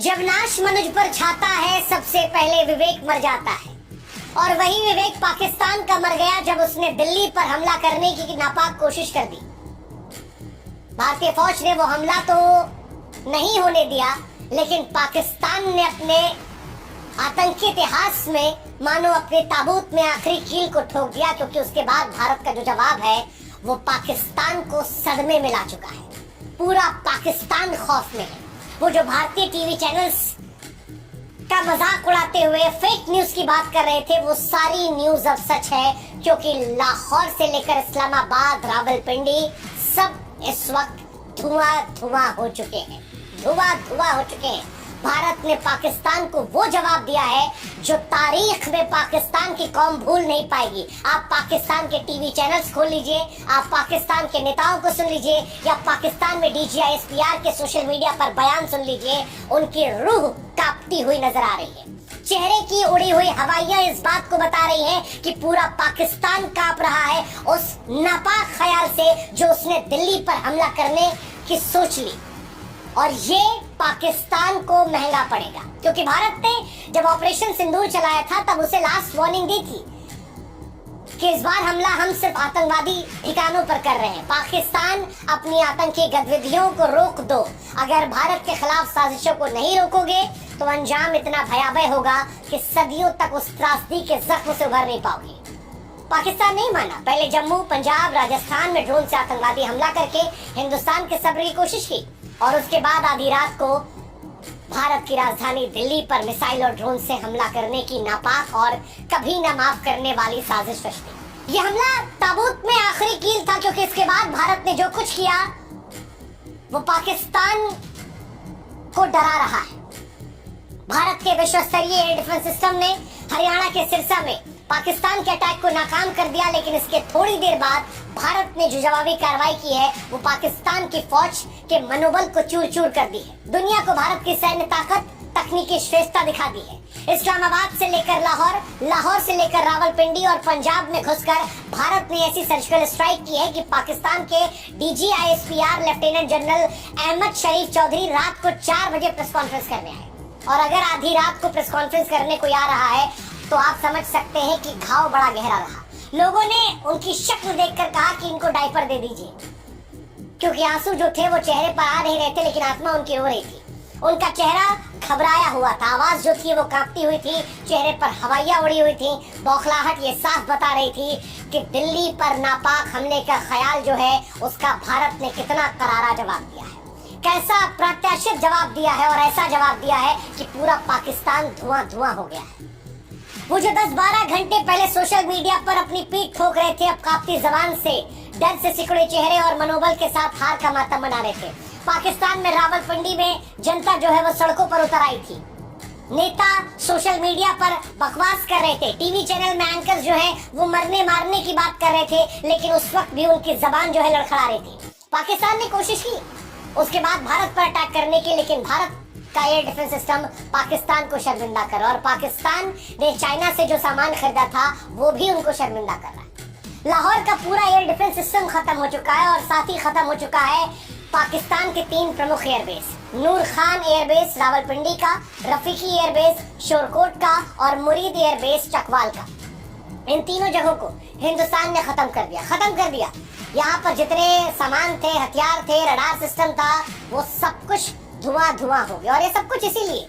जब नाश मनुज पर छाता है सबसे पहले विवेक मर जाता है। और वही विवेक पाकिस्तान का मर गया जब उसने दिल्ली पर हमला करने की नापाक कोशिश कर दी। भारतीय फौज ने वो हमला तो नहीं होने दिया, लेकिन पाकिस्तान ने अपने आतंकी इतिहास में मानो अपने ताबूत में आखिरी कील को ठोक दिया, क्योंकि उसके बाद भारत का जो जवाब है वो पाकिस्तान को सदमे में ला चुका है। पूरा पाकिस्तान खौफ में है। वो जो भारतीय टीवी चैनल्स का मजाक उड़ाते हुए फेक न्यूज की बात कर रहे थे, वो सारी न्यूज अब सच है, क्योंकि लाहौर से लेकर इस्लामाबाद, रावलपिंडी सब इस वक्त धुआं धुआं हो चुके हैं, धुआं धुआं हो चुके हैं। भारत ने पाकिस्तान को वो जवाब दिया है जो तारीख में पाकिस्तान की कौम भूल नहीं पाएगी। आप पाकिस्तान के टीवी चैनल्स खोल लीजिए, आप पाकिस्तान के नेताओं को सुन लीजिए, या पाकिस्तान में DGISPR के सोशल मीडिया पर बयान सुन लीजिए, उनकी रूह कांपती हुई नजर आ रही है। चेहरे की उड़ी हुई हवाइयां इस बात को बता रही हैं कि पूरा पाकिस्तान कांप रहा है उस नापाक ख्याल से जो उसने दिल्ली पर हमला करने की सोच ली। और ये पाकिस्तान को महंगा पड़ेगा, क्योंकि भारत ने जब ऑपरेशन सिंदूर चलाया था तब उसे लास्ट वार्निंग दी थी कि इस बार हमला हम सिर्फ आतंकवादी ठिकानों पर कर रहे हैं। पाकिस्तान अपनी आतंकी गतिविधियों को रोक दो। अगर भारत के खिलाफ साजिशों को नहीं रोकोगे तो अंजाम इतना भयावह होगा कि सदियों तक उस त्रासदी के जख्म से उभर नहीं पाओगे। पाकिस्तान नहीं माना। पहले जम्मू, पंजाब, राजस्थान में ड्रोन से आतंकवादी हमला करके हिंदुस्तान के सब्र की कोशिश की, और उसके बाद आधी रात को भारत की राजधानी दिल्ली पर मिसाइल और ड्रोन से हमला करने की नापाक और कभी न माफ करने वाली साजिश रची। ये हमला ताबूत में आखिरी कील था, क्योंकि इसके बाद भारत ने जो कुछ किया वो पाकिस्तान को डरा रहा है। भारत के विश्व स्तरीय एयर डिफेंस सिस्टम ने हरियाणा के सिरसा में पाकिस्तान के अटैक को नाकाम कर दिया, लेकिन इसके थोड़ी देर बाद भारत ने जो जवाबी कार्रवाई की है वो पाकिस्तान की फौज के मनोबल को चूर चूर कर दी है। दुनिया को भारत की सैन्य ताकत, तकनीकी श्रेष्ठता दिखा दी है। इस्लामाबाद से लेकर लाहौर, लाहौर से लेकर रावलपिंडी और पंजाब में घुसकर भारत ने ऐसी सर्जिकल स्ट्राइक की है कि पाकिस्तान के DGISPR लेफ्टिनेंट जनरल अहमद शरीफ चौधरी रात को 4 बजे प्रेस कॉन्फ्रेंस करने आए। और अगर आधी रात को प्रेस कॉन्फ्रेंस करने कोई आ रहा है तो आप समझ सकते हैं कि घाव बड़ा गहरा रहा। लोगों ने उनकी शक्ल देखकर कहा कि इनको डायपर दे दीजिए, क्योंकि आंसू जो थे वो चेहरे पर आ नहीं रहे थे, लेकिन आत्मा उनकी रो रही थी। उनका चेहरा घबराया हुआ था, आवाज जो थी वो कांपती हुई थी, चेहरे पर हवाइयां उड़ी हुई थी। बौखलाहट ये साफ बता रही थी कि दिल्ली पर नापाक हमले का ख्याल जो है उसका भारत ने कितना करारा जवाब दिया है, कैसा प्रत्याशित जवाब दिया है, और ऐसा जवाब दिया है कि पूरा पाकिस्तान धुआं धुआं हो गया है। वो जो 10-12 घंटे पहले सोशल मीडिया पर अपनी पीठ ठोक रहे थे, अब कांपती जबान से, डर से सिकुड़े चेहरे और मनोबल के साथ हार का मातम मना रहे थे। पाकिस्तान में रावलपिंडी में जनता जो है वो सड़कों पर उतर आई थी। नेता सोशल मीडिया पर बकवास कर रहे थे, टीवी चैनल में एंकर्स जो है वो मरने मारने की बात कर रहे थे, लेकिन उस वक्त भी उनकी जबान जो है लड़खड़ा रही थी। पाकिस्तान ने कोशिश की उसके बाद भारत पर अटैक करने की, लेकिन भारत का एयर डिफेंस सिस्टम पाकिस्तान को शर्मिंदा कर रहा है, और पाकिस्तान ने चाइना से जो सामान खरीदा था वो भी उनको शर्मिंदा कर रहा है। लाहौर का पूरा एयर डिफेंस सिस्टम खत्म हो चुका है, और साथ ही खत्म हो चुका है पाकिस्तान के 3 प्रमुख एयरबेस, नूर खान एयरबेस रावलपिंडी का, रफीकी एयरबेस शोरकोट का, और मुरीद एयरबेस चकवाल का। इन तीनों जगहों को हिंदुस्तान ने खत्म कर दिया। यहाँ पर जितने सामान थे, हथियार थे, रडार सिस्टम था, वो सब कुछ धुआं धुआं हो गया। और ये सब कुछ इसीलिए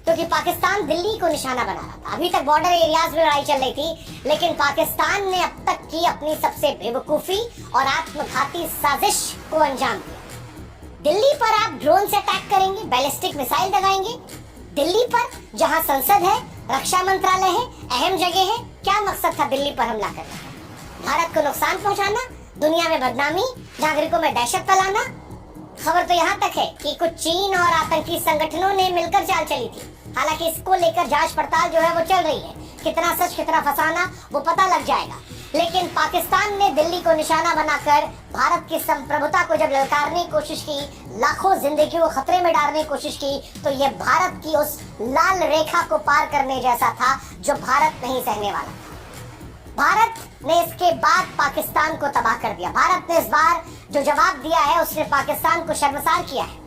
क्योंकि पाकिस्तान दिल्ली को निशाना बना रहा था। अभी तक बॉर्डर एरियाज में लड़ाई चल रही थी, लेकिन पाकिस्तान ने अब तक की अपनी सबसे बेवकूफी और आत्मघाती साजिश को अंजाम दिया। दिल्ली पर आप ड्रोन से अटैक करेंगे, बैलिस्टिक मिसाइल दगाएंगे दिल्ली पर, जहां संसद है, रक्षा मंत्रालय है, अहम जगह है। क्या मकसद था दिल्ली पर हमला करने का? भारत को नुकसान पहुंचाना, दुनिया में बदनामी, नागरिकों में दहशत फैलाना। खबर तो यहाँ तक है कि कुछ चीन और आतंकी संगठनों ने मिलकर चाल चली थी। हालांकि इसको लेकर जांच पड़ताल जो है वो चल रही है, कितना सच कितना फसाना वो पता लग जाएगा। लेकिन पाकिस्तान ने दिल्ली को निशाना बनाकर भारत की संप्रभुता को जब ललकारने की कोशिश की, लाखों जिंदगियों को खतरे में डालने की कोशिश की, तो ये भारत की उस लाल रेखा को पार करने जैसा था जो भारत नहीं सहने वाला था। भारत ने इसके बाद पाकिस्तान को तबाह कर दिया। भारत ने इस बार जो जवाब दिया है उसने पाकिस्तान को शर्मसार किया है।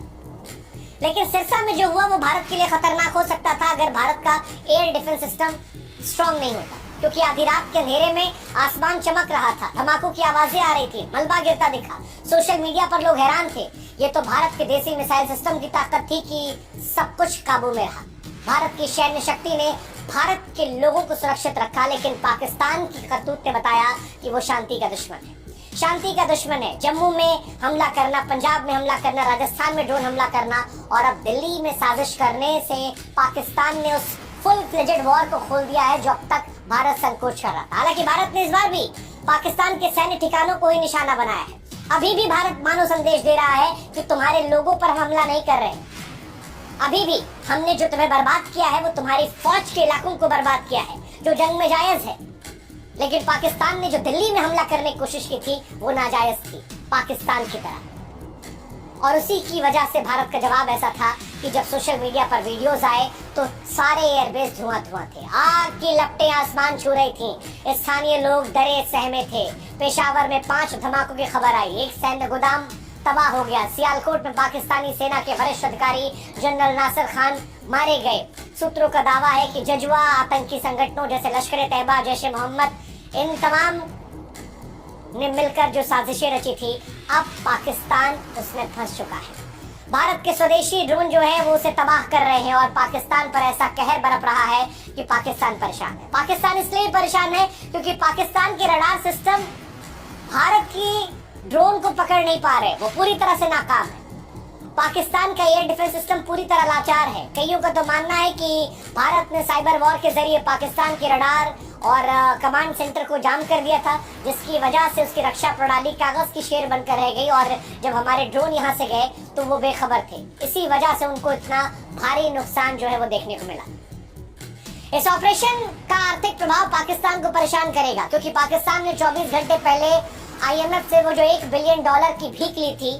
लेकिन सिरसा में जो हुआ वो भारत के लिए खतरनाक हो सकता था अगर भारत का एयर डिफेंस सिस्टम स्ट्रांग नहीं होता, क्योंकि आधी रात के अंधेरे में आसमान चमक रहा था, धमाकों की आवाजें आ रही थी, मलबा गिरता दिखा। सोशल मीडिया पर लोग हैरान थे। ये तो भारत के देसी मिसाइल सिस्टम की ताकत थी कि सब कुछ काबू में रहा। भारत की सैन्य शक्ति ने भारत के लोगों को सुरक्षित रखा, लेकिन पाकिस्तान की करतूत ने बताया कि वो शांति का दुश्मन है। शांति का दुश्मन है। जम्मू में हमला करना, पंजाब में हमला करना, राजस्थान में ड्रोन हमला करना और अब दिल्ली में साजिश करने से पाकिस्तान ने उस फुल फ्लेजेड वॉर को खोल दिया है जो अब तक भारत संकोच कर रहा था। हालांकि भारत ने इस बार भी पाकिस्तान के सैन्य ठिकानों को ही निशाना बनाया है। अभी भी भारत मानो संदेश दे रहा है कि तुम्हारे लोगों पर हम हमला नहीं कर रहे। अभी भी हमने जो तुम्हें बर्बाद किया है वो तुम्हारी फौज के इलाकों को बर्बाद किया है जो जंग में जायज है। लेकिन पाकिस्तान ने जो दिल्ली में हमला करने की कोशिश की थी वो नाजायज थी, पाकिस्तान की तरह। और उसी की वजह से भारत का जवाब ऐसा था कि जब सोशल मीडिया पर वीडियोस आए तो सारे एयरबेस धुआं धुआं थे, आग की लपटें आसमान छू रही थी। स्थानीय लोग डरे सहमे थे। पेशावर में 5 धमाकों की खबर आई, एक सैन्य गोदाम तबाह हो गया। सियालकोट में पाकिस्तानी सेना के वरिष्ठ अधिकारी जनरल नासिर खान मारे गए। सूत्रों का दावा है कि जजुआ आतंकी संगठनों जैसे लश्कर तैयबा, जैश ए मोहम्मद, इन तमाम ने मिलकर जो साजिशें रची थी, अब पाकिस्तान उसमें फंस चुका है। भारत के स्वदेशी ड्रोन जो है वो उसे तबाह कर रहे हैं और पाकिस्तान पर ऐसा कहर बरप रहा है कि पाकिस्तान परेशान है। पाकिस्तान इसलिए परेशान है क्योंकि पाकिस्तान के रडार सिस्टम भारत की ड्रोन को पकड़ नहीं पा रहे, वो पूरी तरह से नाकाम है। पाकिस्तान का एयर डिफेंस सिस्टम पूरी तरह लाचार है। कईयों का तो मानना है कि भारत ने साइबर वॉर के जरिए पाकिस्तान के रडार और कमांड सेंटर को जाम कर दिया था, जिसकी वजह से उसकी रक्षा प्रणाली कागज की शेर बनकर रह गई और जब हमारे ड्रोन यहाँ से गए तो वो बेखबर थे। इसी वजह से उनको इतना भारी नुकसान जो है वो देखने को मिला। इस ऑपरेशन का आर्थिक प्रभाव पाकिस्तान को परेशान करेगा, क्योंकि पाकिस्तान ने 24 घंटे पहले IMF से वो जो $1 बिलियन की भीख ली थी,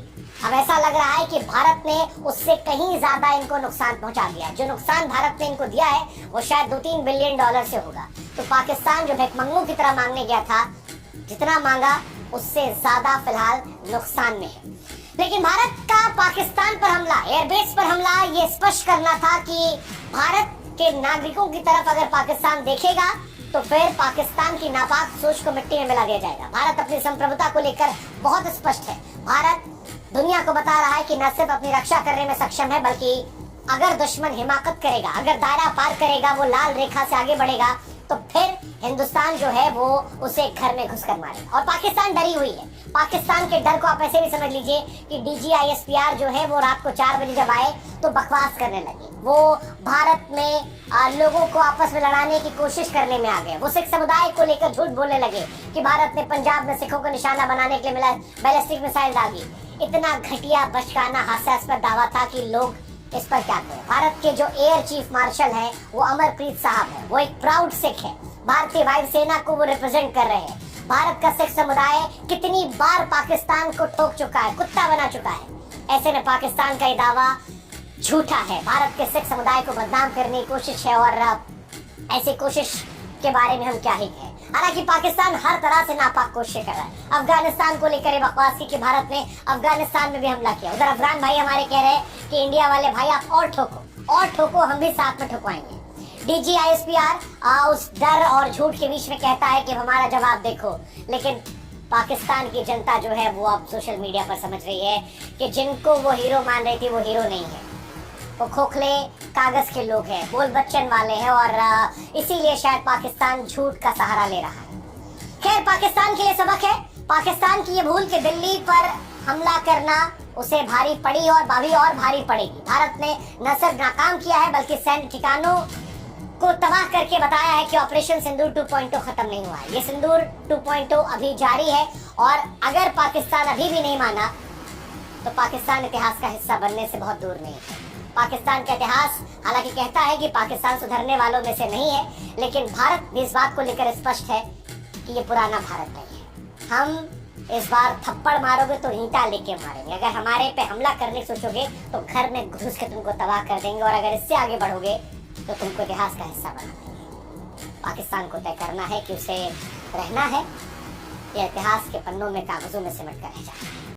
अब ऐसा लग रहा है कि भारत ने उससे कहीं ज्यादा इनको नुकसान पहुंचा दिया। जो नुकसान भारत ने इनको दिया है वो शायद $2-3 बिलियन से होगा। तो पाकिस्तान जो भिखमंगों की तरह मांगने गया था, जितना मांगा उससे ज्यादा फिलहाल नुकसान में है। लेकिन भारत का पाकिस्तान पर हमला, एयरबेस पर हमला, ये स्पष्ट करना था कि भारत के नागरिकों की तरफ अगर पाकिस्तान देखेगा तो फिर पाकिस्तान की नापाक सोच को मिट्टी में मिला दिया जाएगा। भारत अपनी संप्रभुता को लेकर बहुत स्पष्ट है। भारत दुनिया को बता रहा है कि न सिर्फ अपनी रक्षा करने में सक्षम है, बल्कि अगर दुश्मन हिमाकत करेगा, अगर दायरा पार करेगा, वो लाल रेखा से आगे बढ़ेगा, तो फिर हिंदुस्तान जो है वो उसे घर में घुसकर मारेगा। और पाकिस्तान डरी हुई है। पाकिस्तान के डर को आप ऐसे भी समझ लीजिए कि DGISPR जो है वो रात को 4 बजे जब आए तो बकवास करने लगे। वो भारत में लोगों को आपस में लड़ाने की कोशिश करने में आ गए। वो सिख समुदाय को लेकर झूठ बोलने लगे कि भारत ने पंजाब में सिखों को निशाना बनाने के लिए मिला बैलिस्टिक मिसाइल दागी। इतना घटिया, बचकाना, हास्यास्पद दावा था कि लोग इस पर क्या करें। भारत के जो एयर चीफ मार्शल हैं वो अमरप्रीत साहब है। वो एक प्राउड सिख है। भारतीय वायुसेना को वो रिप्रेजेंट कर रहे हैं। भारत का सिख समुदाय कितनी बार पाकिस्तान को ठोक चुका है, कुत्ता बना चुका है। ऐसे में पाकिस्तान का ये दावा झूठा है। भारत के सिख समुदाय को बदनाम करने की कोशिश है और ऐसी कोशिश के बारे में हम क्या ही कहें। हालांकि पाकिस्तान हर तरह से नापाक कोशिश कर रहा है। अफगानिस्तान को लेकर बकवास की कि भारत ने अफगानिस्तान में भी हमला किया। उधर अफगान भाई हमारे कह रहे हैं कि इंडिया वाले भाई आप और ठोको, हम भी साथ में ठोकवाएंगे। DGISPR उस डर और झूठ के बीच में कहता है कि हमारा जवाब देखो, लेकिन पाकिस्तान की जनता जो है वो अब सोशल मीडिया पर समझ रही है कि जिनको वो हीरो मान रही थी वो हीरो नहीं है, वो खोखले कागज के लोग हैं, बोल बच्चन वाले हैं। और इसीलिए शायद पाकिस्तान झूठ का सहारा ले रहा है। खैर, पाकिस्तान के लिए सबक है। पाकिस्तान की ये भूल कि दिल्ली पर हमला करना उसे भारी पड़ी और भारी पड़ेगी। भारत ने न सिर्फ नाकाम किया है बल्कि सैन्य ठिकानों को तबाह करके बताया है कि ऑपरेशन सिंदूर 2.0 खत्म नहीं हुआ है। ये सिंदूर 2.0 अभी जारी है और अगर पाकिस्तान अभी भी नहीं माना तो पाकिस्तान इतिहास का हिस्सा बनने से बहुत दूर नहीं है। पाकिस्तान का इतिहास हालांकि कहता है कि पाकिस्तान सुधरने वालों में से नहीं है, लेकिन भारत भी इस बात को लेकर स्पष्ट है कि ये पुराना भारत नहीं है। हम इस बार थप्पड़ मारोगे तो ईंटा लेके मारेंगे। अगर हमारे पे हमला करने सोचोगे तो घर में घुस के तुमको तबाह कर देंगे और अगर इससे आगे बढ़ोगे तो तुमको इतिहास का हिस्सा बना देंगे। पाकिस्तान को तय करना है कि उसे रहना है या इतिहास के पन्नों में, कागजों में सिमट कर रह जाना है।